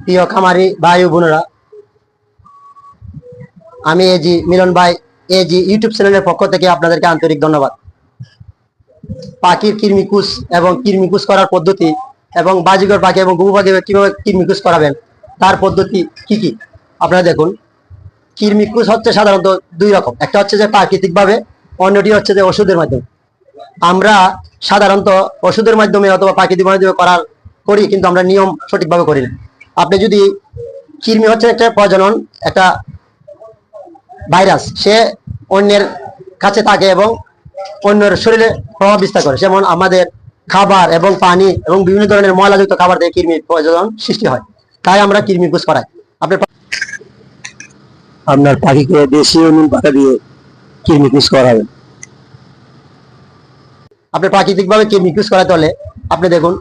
প্রিয় খামারি ভাই ও বোনেরা, আমি এজি মিলন ভাই এজি ইউটিউব চ্যানেলের পক্ষ থেকে আপনাদেরকে আন্তরিক ধন্যবাদ। পাখির কৃমিকুস এবং কৃমিকুস করার পদ্ধতি এবং বাজিগর পাখি এবং গুবু পাখি কিভাবে কৃমিকুস করাবেন তার পদ্ধতি কি কি আপনারা দেখুন। কৃমিকুস হচ্ছে সাধারণত দুই রকম, একটা হচ্ছে যে প্রাকৃতিক ভাবে, অন্যটি হচ্ছে যে ওষুধের মাধ্যমে। আমরা সাধারণত ওষুধের মাধ্যমে অথবা প্রাকৃতিক মাধ্যমে করি, কিন্তু আমরা নিয়ম সঠিকভাবে করি না। আপনি যদি কৃমি হচ্ছে একটা প্রজনন একটা ভাইরাস, সে অন্যের কাছে থাকে এবং অন্যের শরীরে প্রভাব বিস্তার করে, যেমন আমাদের খাবার এবং পানি এবং বিভিন্ন ধরনের ময়লাযুক্ত খাবার থেকে কৃমির প্রজনন সৃষ্টি হয়। তাই আমরা কৃমিকুস করাই। আপনার পাখিকে দেশীয় নিম পাতা দিয়ে কৃমিকুস করাবেন। আপনি প্রাকৃতিক ভাবে কৃমিকুস করাতে হলে আপনি দেখুন,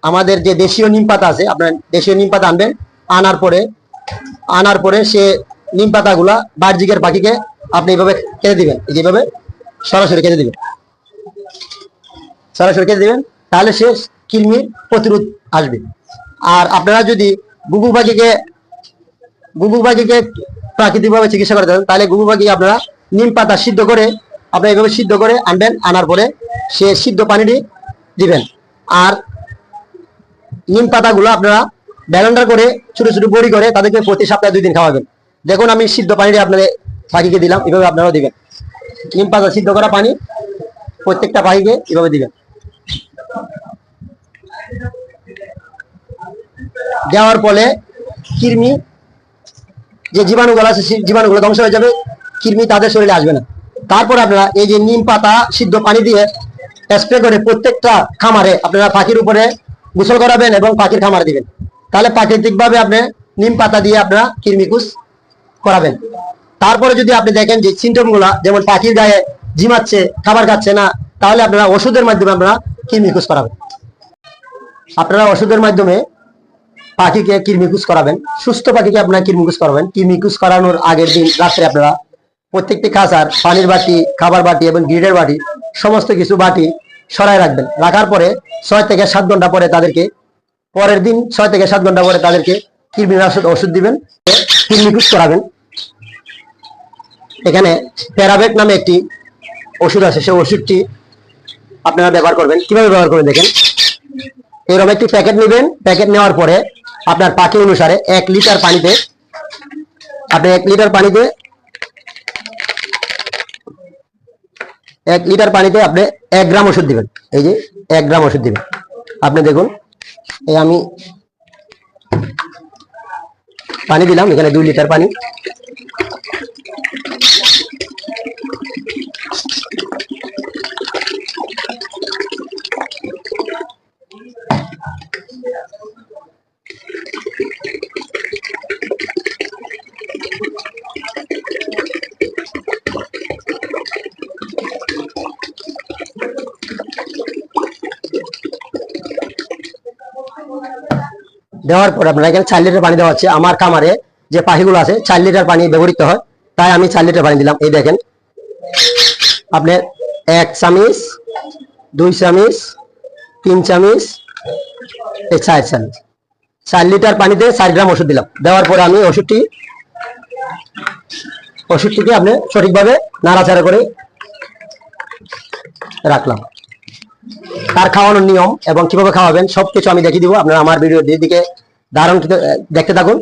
আমাদের যে দেশীয় নিম পাতা আছে, আপনার দেশীয় নিম পাতা আনবেন। আনার পরে সে নিম পাতাগুলা বাহ্যিকের পাখিকে আপনি এইভাবে কেটে দিবেন, যেভাবে সরাসরি কেটে দিবেন, তাহলে সে কৃমির প্রতিরোধ আসবে। আর আপনারা যদি গুগু পাখিকে প্রাকৃতিকভাবে চিকিৎসা করে দেন, তাহলে গুগু পাখি আপনারা নিম পাতা সিদ্ধ করে আপনারা এইভাবে সিদ্ধ করে আনবেন। আনার পরে সে সিদ্ধ পানিটি দিবেন। আর নিম পাতাগুলো আপনারা ব্লেন্ডার করে ছোট ছোট বড়ি করে তাদেরকে প্রতি সপ্তাহে 2 দিন খাওয়াবেন। দেখুন, আমি সিদ্ধ পানিটি আপনাদের পাখিকে দিলাম, এভাবে আপনারাও দিবেন। নিম পাতা সিদ্ধ করা পানি প্রত্যেকটা পাখিকে এভাবে দিবেন। দেওয়ার ফলে কৃমি যে জীবাণুগুলো আছে, জীবাণুগুলো ধ্বংস হয়ে যাবে, কৃমি তাদের শরীরে আসবে না। তারপর আপনারা এই যে নিম পাতা সিদ্ধ পানি দিয়ে স্প্রে করে প্রত্যেকটা খামারে আপনারা পাখির উপরে গোসল করাবেন এবং পাখির খামারে দিবেন। তাহলে প্রাকৃতিক ভাবে আপনি নিম পাতা দিয়ে আপনারা কৃমিকুস করাবেন। তারপরে যদি আপনি দেখেন যে সিমটম গুলা, যেমন পাখির গায়ে ঝিমাচ্ছে, খাবার খাচ্ছে না, তাহলে আপনারা ওষুধের মাধ্যমে আপনারা কৃমিকুস করাবেন। আপনারা ওষুধের মাধ্যমে পাখিকে কৃমিকুস করাবেন। সুস্থ পাখিকে আপনারা কৃমিকুস করাবেন। কৃমিকুস করানোর আগের দিন রাত্রে আপনারা প্রত্যেকটি খাঁচার পানির বাটি, খাবার বাটি এবং গ্রিডের বাটি, সমস্ত কিছু বাটি সরাই রাখবেন। রাখার পরে 6 থেকে 7 ঘন্টা পরে তাদেরকে, পরের দিন 6 থেকে 7 ঘন্টা পরে তাদেরকে কৃমিনাশক ওষুধ দিবেন, কৃমিকুস করাবেন। এখানে প্যারাবেট নামে একটি ওষুধ আছে, সেই ওষুধটি আপনারা ব্যবহার করবেন। কিভাবে ব্যবহার করবেন দেখেন, এরকম একটি প্যাকেট নেবেন। প্যাকেট নেওয়ার পরে আপনার পাখি অনুসারে 1 লিটার পানিতে আপনি 1 লিটার পানিতে 1 লিটার পানিতে আপনি 1 গ্রাম ওষুধ দিবেন। এই যে 1 গ্রাম ওষুধ দিবেন। আপনি দেখুন, এই আমি পানি দিলাম, এখানে 2 লিটার পানি। দেওয়ার পর আপনারা এখানে 4 লিটার পানি দেওয়া হচ্ছে। আমার খামারে যে পাখিগুলো আছে 4 লিটার পানি ব্যবহৃত হয়, তাই আমি 4 লিটার পানি দিলাম। এই দেখেন, আপনার 1 চামচ, 2 চামচ, 3 চামচ, 4 চামচ, 4 লিটার পানিতে 4 গ্রাম ওষুধ দিলাম। দেওয়ার পরে আমি ওষুধটিকে আপনি সঠিকভাবে নাড়াচাড়া করে রাখলাম। তার খাওয়ানোর নিয়ম এবং কিভাবে খাওয়াবেন সবকিছু আমি দেখিয়ে দিব। আপনারা আমার ভিডিও দিকে ধারণ দেখতে থাকুন।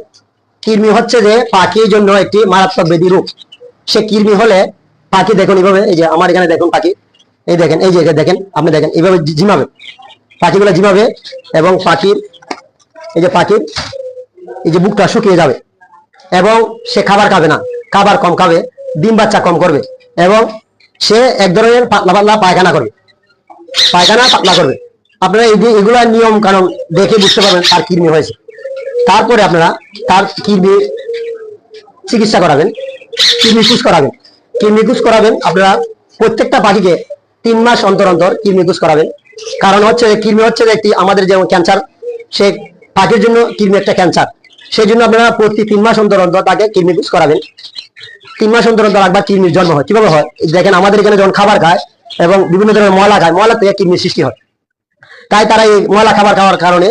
কৃমি হচ্ছে যে পাখির জন্য একটি মারাত্মক ব্যাধি রোগ। সে কৃমি হলে পাখি দেখুন এইভাবে, এই যে আমার এখানে দেখুন পাখি, এই দেখেন, এই যে দেখেন, আপনি দেখেন এইভাবে ঝিমাবে, পাখিগুলো ঝিমাবে এবং পাখির এই যে বুকটা শুকিয়ে যাবে এবং সে খাবার খাবে না, খাবার কম খাবে, ডিম বাচ্চা কম করবে এবং সে এক ধরনের পাতলা পাতলা পায়খানা করবে। আপনারা এগুলা নিয়ম কারণ দেখে বুঝতে পারবেন তার কৃমি হয়েছে। তারপরে আপনারা তার কৃমি চিকিৎসা করাবেন, কৃমিকুস করাবেন। আপনারা প্রত্যেকটা পাখিকে 3 মাস অন্তর অন্তর কৃমিকুস করাবেন। কারণ হচ্ছে কৃমি হচ্ছে একটি আমাদের যেমন ক্যান্সার, সে পাখির জন্য কৃমি একটা ক্যান্সার। সেই জন্য আপনারা প্রতি 3 মাস অন্তর অন্তর তাকে কৃমিকুস করাবেন। 3 মাস অন্তর অন্তর একবার কৃমির জন্ম হয়। কিভাবে হয় দেখেন, আমাদের এখানে যখন খাবার খায় এবং বিভিন্ন ধরনের ময়লা খায়, ময়লা থেকে কৃমির সৃষ্টি হয়। তাই তারা এই ময়লা খাবার খাওয়ার কারণে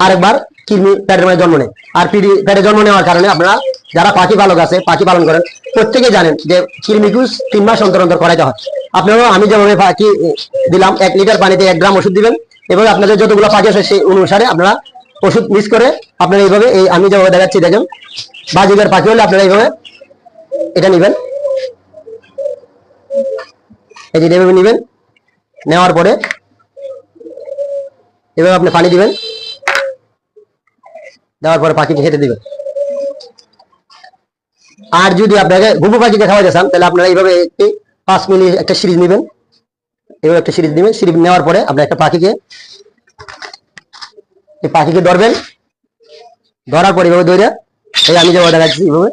আরেকবার কৃমি পেটের মধ্যে জন্ম নেয়। আর পেটে জন্ম নেওয়ার কারণে আপনারা যারা পাখি পালক আছে, পাখি পালন করেন, প্রত্যেকে জানেন যে কৃমিকুস 3 মাস অন্তর অন্তর করাইতে হয়। আপনারাও আমি যেভাবে পাখি দিলাম 1 লিটার পানিতে 1 গ্রাম ওষুধ দিবেন, এবং আপনাদের যতগুলো পাখি আছে সেই অনুসারে আপনারা ওষুধ মিক্স করে আপনারা এইভাবে, এই আমি যেভাবে দেখাচ্ছি দেখেন, বাজিকার পাখি হলে আপনারা এইভাবে এটা নিবেন, এই যে এইভাবে নিবেন। নেওয়ার পরে এভাবে আপনি পানি দিবেন, দেওয়ার পরে পাখিকে খেতে দিবেন। আর যদি আপনাকে ঘুঘু পাখিকে খাওয়াতে চান তাহলে আপনারা এইভাবে 5 মিলি একটা সিরিজ নেবেন, এইভাবে একটা সিরিজ নেবেন। সিরিজ নেওয়ার পরে আপনার একটা পাখিকে, এই পাখিকে ধরবেন, ধরার পরে এইভাবে ধরে, এই আমি যে অর্ডার রাখছি এইভাবে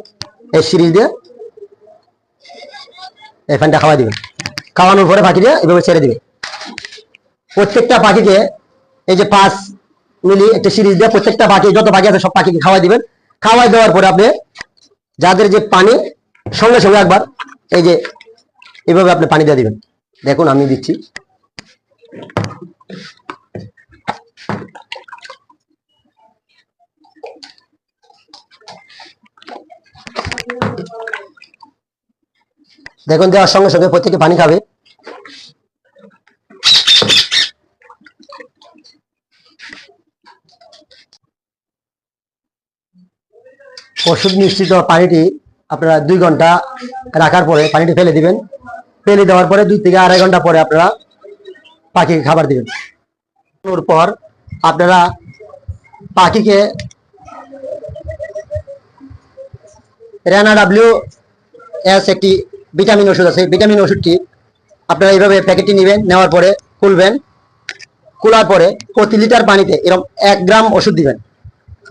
এই সিরিজ দিয়ে এই পানিটা খাওয়া দিবেন। খাওয়ানোর পরে পাখিকে এইভাবে ছেড়ে দিবেন। প্রত্যেকটা পাখিকে এই যে 5 মিলি একটা সিরিজ দিয়ে প্রত্যেকটা পাখি, যত পাখি আছে সব পাখিকে খাওয়াই দিবেন। খাওয়াই দেওয়ার পরে আপনি যাদের যে পানি সঙ্গে সঙ্গে একবার এই যে এইভাবে আপনি পানি দিয়ে দিবেন। দেখুন আমি দিচ্ছি, দেখুন দেওয়ার সঙ্গে সঙ্গে প্রত্যেকে পানি খাবে। ওষুধ মিশ্রিত পানিটি আপনারা 2 ঘন্টা রাখার পরে পানিটি ফেলে দিবেন। ফেলে দেওয়ার পরে 2 থেকে 2.5 ঘন্টা পরে আপনারা পাখিকে খাবার দিবেন। ওর পর আপনারা পাখিকে রানা WS একটি ভিটামিন ওষুধ আছে, ভিটামিন ওষুধটি আপনারা এইভাবে প্যাকেটটি নেবেন, নেওয়ার পরে খুলবেন, খোলার পরে প্রতি লিটার পানিতে এরকম 1 গ্রাম ওষুধ দিবেন।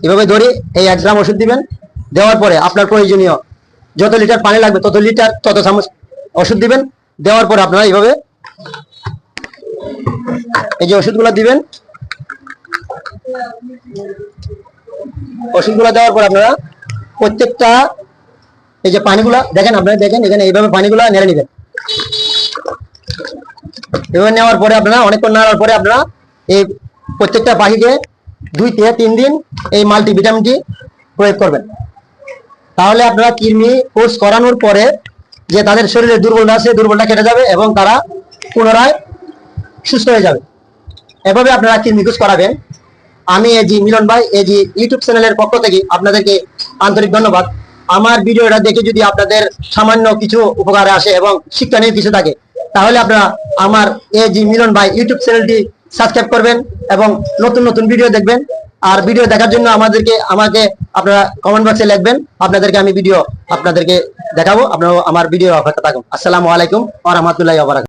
এভাবে ধরে এই 1 গ্রাম ওষুধ দিবেন। দেওয়ার পরে আপনার প্রয়োজনীয় যত লিটার পানি লাগবে তত লিটার তত চামচ ওষুধ দিবেন। দেওয়ার পরে আপনারা এইভাবে এই যে ওষুধগুলো দিবেন। ওষুধগুলো দেওয়ার পর আপনারা প্রত্যেকটা এই যে পানিগুলা দেখেন, আপনারা দেখেন এখানে এইভাবে পানিগুলা নেড়ে নেবেন। এভাবে নেওয়ার পরে আপনারা অনেকক্ষণ নাড়ার পরে আপনারা এই প্রত্যেকটা পাখিকে 2 থেকে 3 দিন এই মাল্টিভিটামিনটি প্রয়োগ করবেন। তাহলে আপনারা কৃমি কোর্স করানোর পরে যে তাদের শরীরে দুর্বলতা আছে, দুর্বলতা কেটে যাবে এবং তারা পুনরায় সুস্থ হয়ে যাবে। এভাবে আপনারা কৃমি কোর্স করাবেন। আমি এজি মিলন ভাই, এজি ইউটিউব চ্যানেলের পক্ষ থেকে আপনাদেরকে আন্তরিক ধন্যবাদ। আমার ভিডিওটা দেখে যদি আপনাদের সামান্য কিছু উপকারে আসে এবং শিক্ষণীয় কিছু থাকে, তাহলে আপনারা আমার এজি মিলন ভাই ইউটিউব চ্যানেলটি সাবস্ক্রাইব করবেন এবং নতুন নতুন ভিডিও দেখবেন। আর ভিডিও দেখার জন্য আমাকে আপনারা কমেন্ট বক্সে লিখবেন, আপনাদেরকে আমি ভিডিও আপনাদেরকে দেখাবো। আপনারা আমার ভিডিও অপেক্ষা থাকুন। আসসালামু আলাইকুম ওয়া রাহমাতুল্লাহি ওয়া বারাকাতুহু।